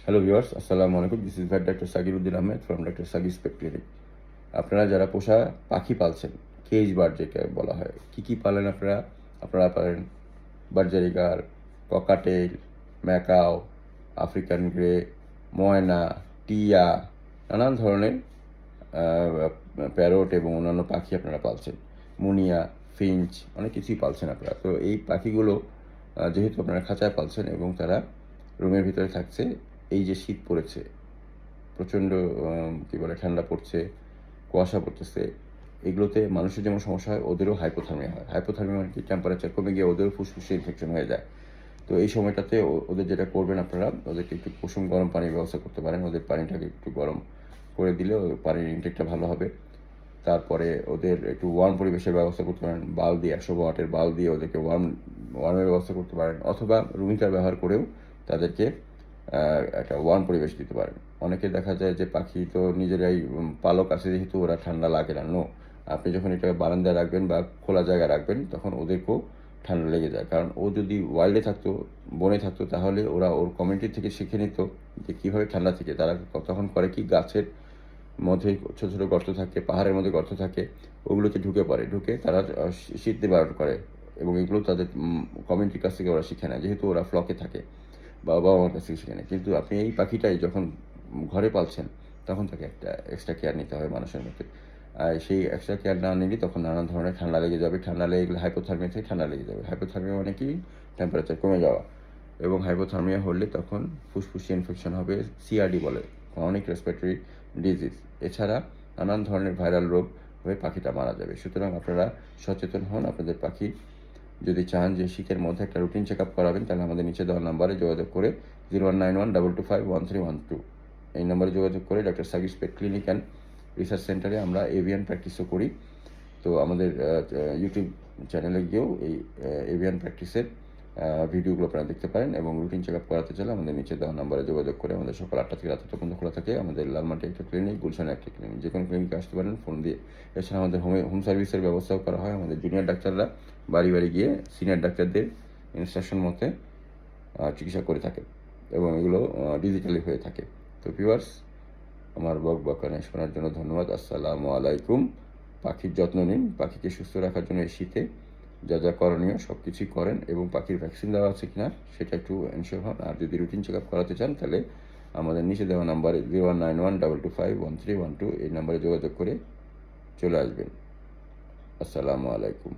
Hello viewers, আসসালামু আলাইকুম। This is vet doctor Sakir Uddin Ahmed from doctor Sakir pet clinic. আপনারা যারা পোষা পাখি পালছেন, কেজ বার্ড যেটা বলা হয়, কী কী পালেন আপনারা? আপনারা পালেন বার্জারিগার, ককাটেল, ম্যাকাও, আফ্রিকান গ্রে, ময়না, টিয়া, নানান ধরনের প্যারট এবং অন্যান্য পাখি আপনারা পালছেন। মুনিয়া, ফিঞ্চ, অনেক কিছুই পালছেন আপনারা। তো এই পাখিগুলো যেহেতু আপনারা খাঁচায় পালছেন এবং তারা রুমের ভিতরে থাকছে, এই যে শীত পড়েছে, প্রচণ্ড কী বলে ঠান্ডা পড়ছে, কুয়াশা পড়তেছে, এগুলোতে মানুষের যেমন সমস্যা হয়, ওদেরও হাইপোথার্মিয়া হয়। হাইপোথার্মিয়া মানে কি, টেম্পারেচার কমে গিয়ে ওদেরও ফুসফুসে ইনফেকশন হয়ে যায়। তো এই সময়টাতে ওদের যেটা করবেন আপনারা, ওদেরকে একটু কুসুম গরম পানির ব্যবস্থা করতে পারেন। ওদের পানিটাকে একটু গরম করে দিলে পানির ইনটেকটা ভালো হবে। তারপরে ওদের একটু ওয়ার্ম পরিবেশের ব্যবস্থা করতে পারেন। বাল্ব দিয়ে 100 ওয়াটের বাল্ব দিয়ে ওদেরকে ওয়ার্মের ব্যবস্থা করতে পারেন, অথবা রুম হিটার ব্যবহার করেও তাদেরকে একটা ওয়ার্ম পরিবেশ দিতে পারেন। অনেকে দেখা যায় যে পাখি তো নিজেরাই পালক আছে যেহেতু ওরা ঠান্ডা লাগে না। নো, আপনি যখন এটাকে বারান্দায় রাখবেন বা খোলা জায়গায় রাখবেন, তখন ওদেরকেও ঠান্ডা লেগে যায়। কারণ ও যদি ওয়াইল্ডে থাকতো, বনে থাকতো, তাহলে ওরা ওর কমিউনিটি থেকে শিখে নিত যে কীভাবে ঠান্ডা থেকে। তারা তখন করে কি, গাছের মধ্যে ছোটো ছোটো গর্ত থাকে, পাহাড়ের মধ্যে গর্ত থাকে, ওগুলোতে ঢুকে তারা শীত নিবারণ করে। এবং এগুলো তাদের কমিউনিটির কাছ থেকে ওরা শিখে নেয়, যেহেতু ওরা ফ্লকে থাকে বা বাবা মার কাছ থেকে শিখে নেয়। কিন্তু আপনি এই পাখিটাই যখন ঘরে পালছেন, তখন তাকে একটা এক্সট্রা কেয়ার নিতে হবে মানুষের মধ্যে। আর সেই এক্সট্রা কেয়ার না নিলে তখন নানান ধরনের ঠান্ডা লেগে যাবে। ঠান্ডা লেগে গেলে হাইপোথার্মিয়া থেকে ঠান্ডা লেগে যাবে। হাইপোথার্মিয়া মানে কি, টেম্পারেচার কমে যাওয়া। এবং হাইপোথার্মিয়া হলে তখন ফুসফুসে ইনফেকশন হবে, সিআরডি বলে, ক্রনিক রেসপিরেটরি ডিজিজ। এছাড়া নানান ধরনের ভাইরাল রোগ হয়ে পাখিটা মারা যাবে। সুতরাং আপনারা সচেতন হন। আপনাদের পাখি যদি চান যে শীতের মধ্যে একটা রুটিন চেক আপ করাবেন, তাহলে আমাদের নিচে দেওয়া নাম্বারে যোগাযোগ করে 0191225131 এই নাম্বারে যোগাযোগ করে doctor Sakir pet clinic and research সেন্টারে আমরা এভিয়ান প্র্যাকটিসও করি। তো আমাদের ইউটিউব চ্যানেলে গিয়েও এই এভিয়ান প্র্যাকটিসের ভিডিওগুলো আপনারা দেখতে পারেন। এবং রুটিন চেক আপ করাতে চাইলে আমাদের নিচে দেওয়া নাম্বারে যোগাযোগ করে, আমাদের সকাল 8টা থেকে রাত 8টা পর্যন্ত খোলা থাকে। আমাদের লালমাটি একটা ক্লিনিক, গুলশানে একটা ক্লিনিক, যে কোনো ক্লিনিকে আসতে পারেন ফোন দিয়ে। এছাড়া আমাদের হোম সার্ভিসের ব্যবস্থাও করা হয়। আমাদের জুনিয়র ডাক্তাররা বাড়ি বাড়ি গিয়ে সিনিয়র ডাক্তারদের ইনস্ট্রাকশন মতে চিকিৎসা করে থাকে এবং এগুলো ডিজিটালি হয়ে থাকে। তো ভিউয়ার্স, আমার বকবকানে শোনার জন্য ধন্যবাদ। আসসালামু আলাইকুম। পাখির যত্ন নিন। পাখিকে সুস্থ রাখার জন্য এই শীতে যা যা করণীয় সব কিছুই করেন, এবং পাখির ভ্যাকসিন দেওয়া আছে কিনা সেটা একটু এনশিওর হন। আর যদি রুটিন চেক আপ করাতে চান, তাহলে আমাদের নিচে দেওয়া নাম্বারে 0191225131 এই নাম্বারে যোগাযোগ করে চলে আসবেন। আসসালামু আলাইকুম।